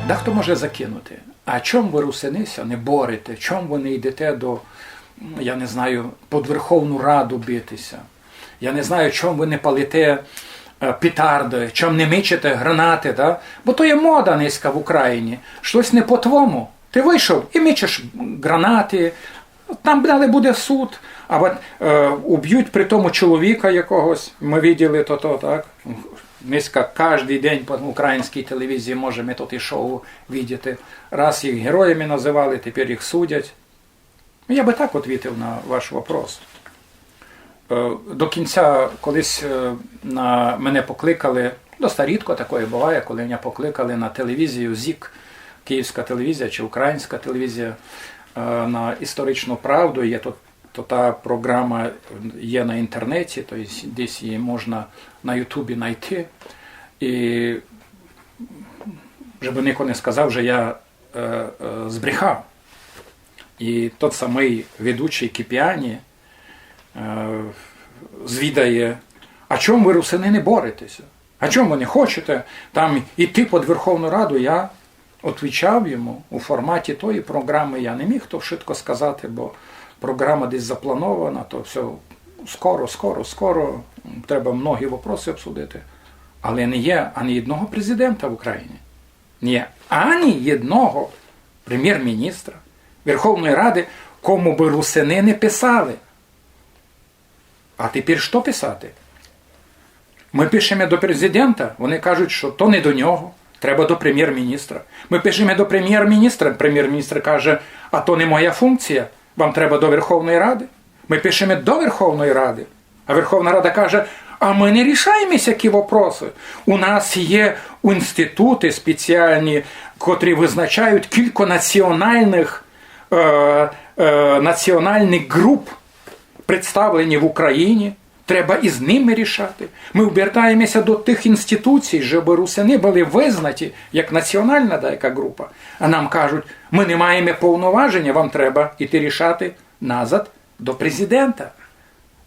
Дехто може закинути. А чому ви, русинися, не борете? Чому ви не йдете до, я не знаю, під Верховну Раду битися? Я не знаю, чому ви не палите петарди, чому не мичите гранати, да? Бо то є мода низька в Україні. Щось не по-твому. Ти вийшов і мичиш гранати, там далі буде суд, а от уб'ють при тому чоловіка якогось, ми бачили то, так? Низько кожен день по українській телевізії можемо тут і шоу бачити. Раз їх героями називали, тепер їх судять. Я би так відповів на ваш вопрос. До кінця колись мене покликали, досить рідко таке буває, коли мене покликали на телевізію ЗІК, Київська телевізія чи Українська телевізія, на історичну правду. Є то та програма є на інтернеті, тобто десь її можна на Ютубі знайти. І щоб ніхто не сказав, що я збрехав. І той самий ведучий Кипіані звідає, а чому ви, русини, не боретеся? А чому ви не хочете там йти під Верховну Раду? Я відповідав йому у форматі тої програми, я не міг то швидко сказати, бо програма десь запланована, то все скоро, треба многі вопроси обсудити. Але не є ані одного президента в Україні, не є ані одного прем'єр-міністра Верховної Ради, кому би русини не писали. А тепер що писати? Ми пишемо до президента, вони кажуть, що то не до нього, треба до прем'єр-міністра. Ми пишемо до прем'єр-міністра, прем'єр-міністр каже, а то не моя функція, вам треба до Верховної Ради. Ми пишемо до Верховної Ради, а Верховна Рада каже, а ми не рішаємо всякі вопроси. У нас є інститути спеціальні, котрі визначають кілька національних груп, представлені в Україні. Треба із ними рішати. Ми обертаємося до тих інституцій, щоб русини були визнаті як національна деяка група. А нам кажуть, ми не маємо повноваження, вам треба йти рішати назад до президента.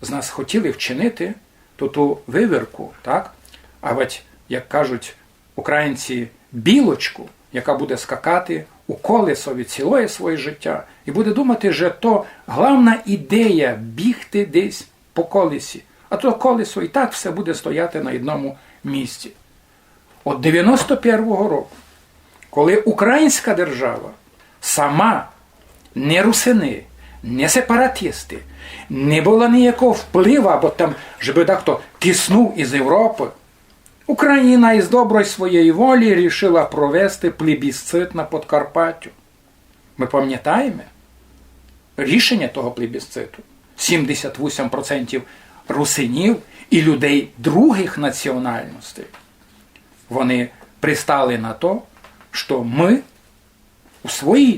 З нас хотіли вчинити ту вивірку, так? А от, як кажуть українці, білочку, яка буде скакати у колесо від цілої своє життя і буде думати, що то головна ідея бігти десь по колесі. А то колесо і так все буде стояти на одному місці. От 91-го року, коли українська держава сама, не русини, не сепаратисти, не було ніякого впливу, або там, щоб дехто тиснув із Європи, Україна із доброї своєї волі вирішила провести плебісцит на Подкарпаттю. Ми пам'ятаємо рішення того плебісциту? 78% русинів і людей других національностей, вони пристали на те, що ми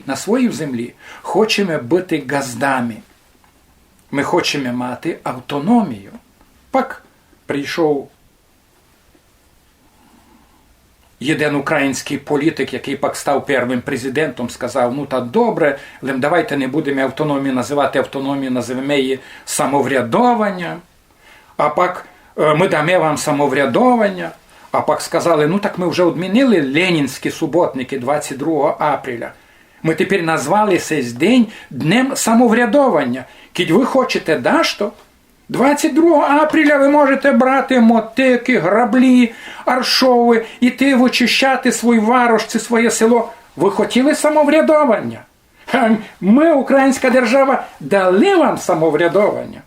на своїй землі хочемо бути газдами. Ми хочемо мати автономію. Пак прийшов один український політик, який пак став першим президентом, сказав, ну так добре, але давайте не будемо автономію називати автономію, називаємо її самоврядування. А пак ми дамо вам самоврядування. А пак сказали, ну так ми вже відмінили ленінські суботники 22 апреля. Ми тепер назвали цей день Днем самоврядування. Кіть ви хочете дашто? 22 апреля ви можете брати мотики, граблі, аршови, іти вичищати свій варош, це своє село. Ви хотіли самоврядування? Ми, українська держава, дали вам самоврядування.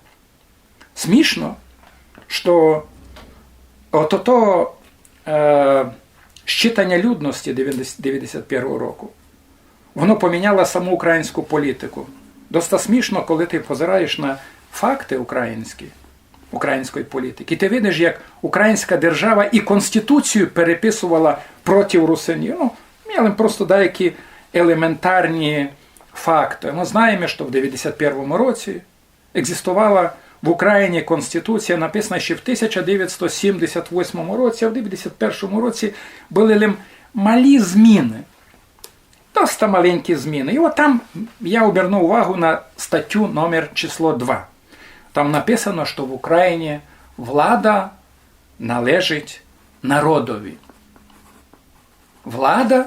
Смішно, що ото щитання людності 91-го року, воно поміняло саму українську політику. Досить смішно, коли ти позираєш на факти української політики. І ти видиш, як українська держава і Конституцію переписувала проти русинів. Ну, мали просто деякі елементарні факти. Ми знаємо, що в 91-му році екзистувала в Україні Конституція, написана ще в 1978 році, а в 1991 році були малі зміни. Досить маленькі зміни. І от там я обернув увагу на статтю номер число 2. Там написано, що в Україні влада належить народові. Влада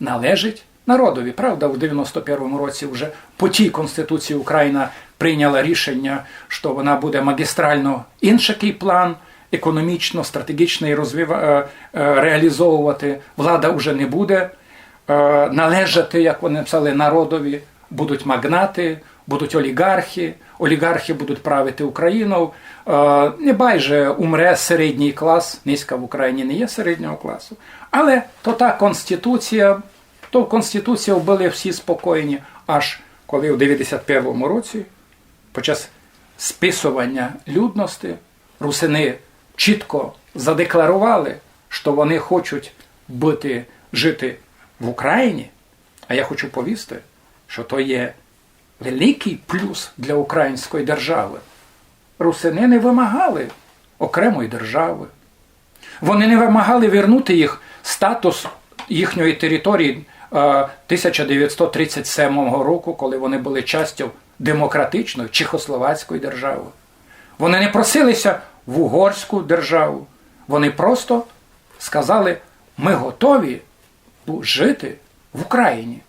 належить народові. Правда, в 91-му році вже по тій Конституції Україна прийняла рішення, що вона буде магістрально інший план, економічно, стратегічний реалізовувати. Влада вже не буде належати, як вони написали, народові. Будуть магнати, будуть олігархи, олігархи будуть правити Україною. Не байдуже умре середній клас, низька в Україні не є середнього класу. Але то та Конституція, то в Конституції були всі спокійні, аж коли в 91-му році, під час списування людності, русини чітко задекларували, що вони хочуть жити в Україні, а я хочу повісти, що то є великий плюс для української держави. Русини не вимагали окремої держави. Вони не вимагали вернути їх статус їхньої території 1937 року, коли вони були частю демократичної чехословацької держави. Вони не просилися в угорську державу. Вони просто сказали, ми готові жити в Україні.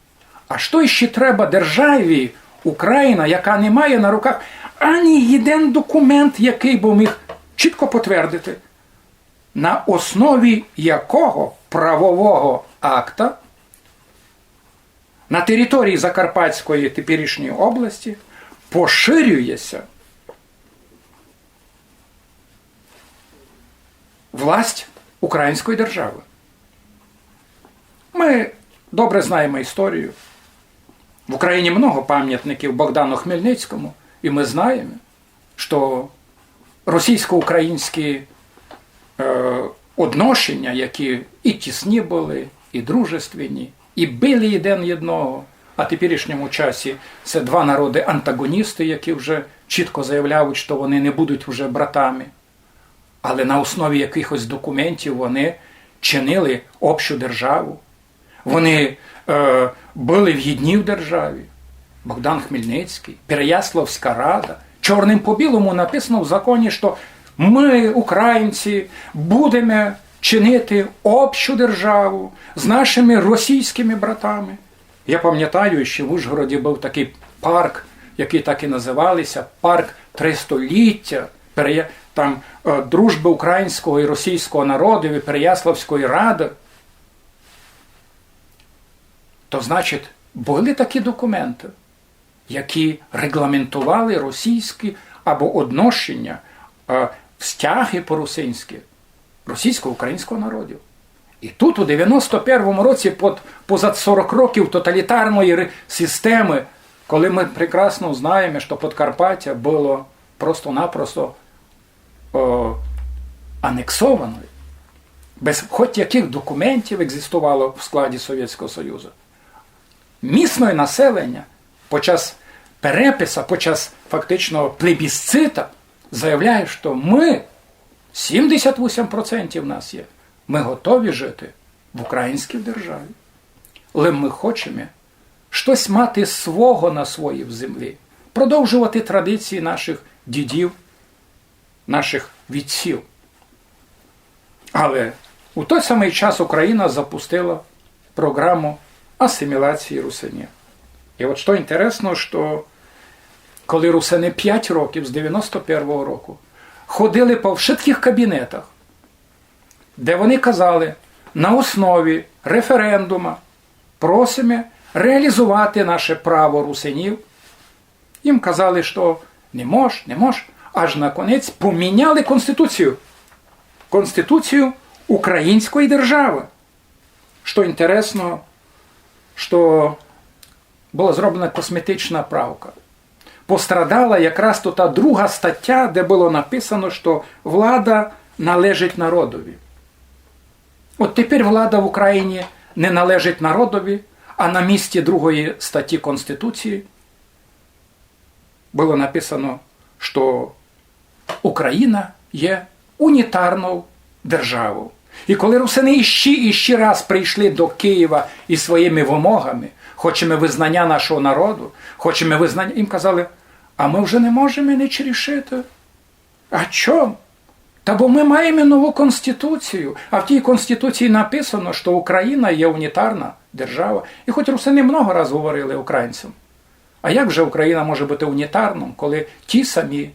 А що ще треба державі Україна, яка не має на руках ані один документ, який би міг чітко підтвердити, на основі якого правового акта на території Закарпатської теперішньої області поширюється власть української держави. Ми добре знаємо історію. В Україні много пам'ятників Богдану Хмельницькому, і ми знаємо, що російсько-українські відношення, які і тісні були, і дружественні, і били один одного, а в теперішньому часі це два народи-антагоністи, які вже чітко заявляють, що вони не будуть вже братами. Але на основі якихось документів вони чинили общу державу. Вони були в єдній державі. Богдан Хмельницький, Переяславська рада. Чорним по білому написано в законі, що ми, українці, будемо чинити общу державу з нашими російськими братами. Я пам'ятаю, що в Ужгороді був такий парк, який так і називався, парк Тристоліття, там дружби українського і російського народів і Переяславської ради. То значить, були такі документи, які регламентували російські або відношення, стяги по-русинськи російсько-українського народів. І тут у 91-му році, позад 40 років тоталітарної системи, коли ми прекрасно знаємо, що Подкарпаття було просто-напросто анексованою, без хоч яких документів екзистувало в складі Совєтського Союзу. Місне населення під час перепису, під час фактичного плебісцита заявляє, що ми, 78% нас є, ми готові жити в українській державі. Але ми хочемо щось мати свого на своїй землі, продовжувати традиції наших дідів, наших відців. Але у той самий час Україна запустила програму асиміляції русинів. І от що інтересно, що коли русини 5 років з 91-го року ходили по всіх кабінетах, де вони казали, на основі референдуму просимо реалізувати наше право русинів, їм казали, що не мож, аж наконець поміняли Конституцію. Конституцію української держави. Що інтересно, що була зроблена косметична правка. Пострадала якраз та друга стаття, де було написано, що влада належить народові. От тепер влада в Україні не належить народові, а на місці другої статті Конституції було написано, що Україна є унітарною державою. І коли русини іще раз прийшли до Києва із своїми вимогами, хочемо визнання нашого народу, хочемо визнання, їм казали, а ми вже не можемо нічого рішити. А чому? Та бо ми маємо нову Конституцію, а в тій Конституції написано, що Україна є унітарна держава. І хоч русини много разів говорили українцям, а як же Україна може бути унітарною, коли ті самі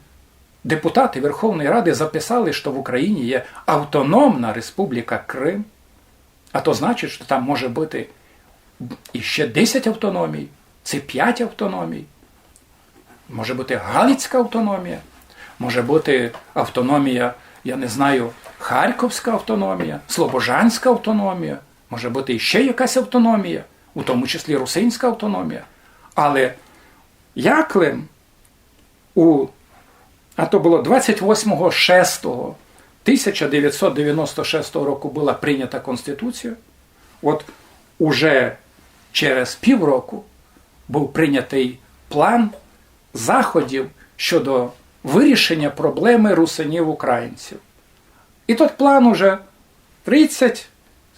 депутати Верховної Ради записали, що в Україні є автономна Республіка Крим, а то значить, що там може бути іще 10 автономій, це 5 автономій, може бути Галицька автономія, може бути автономія, я не знаю, Харківська автономія, Слобожанська автономія, може бути іще якась автономія, у тому числі русинська автономія. Але Яклем а то було 28.06.1996 року була прийнята Конституція, от уже через півроку був прийнятий план заходів щодо вирішення проблеми русинів-українців. І той план уже 30,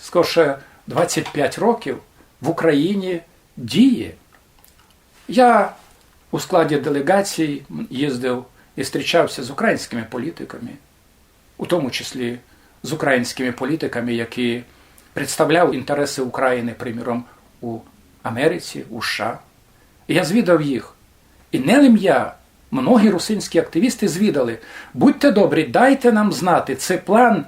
скоріше 25 років в Україні діє. Я у складі делегації їздив і зустрічався з українськими політиками, у тому числі з українськими політиками, які представляли інтереси України, приміром, у Америці, у США. І я звідав їх. І не лим я, многі русинські активісти звідали: будьте добрі, дайте нам знати, це план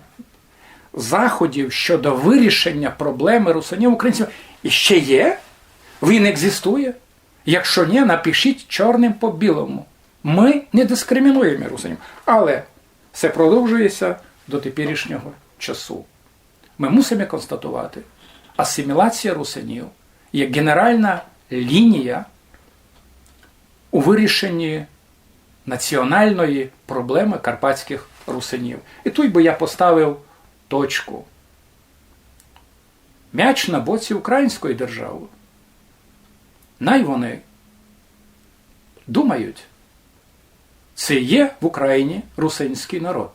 заходів щодо вирішення проблеми русинів-українців іще є? Він екзистує? Якщо ні, напишіть чорним по білому. Ми не дискримінуємо русинів. Але це продовжується до теперішнього часу. Ми мусимо констатувати, асиміляція русинів є генеральна лінія у вирішенні національної проблеми карпатських русинів. І тут би я поставив точку. М'яч на боці української держави. Най вони думають, це є в Україні русинський народ.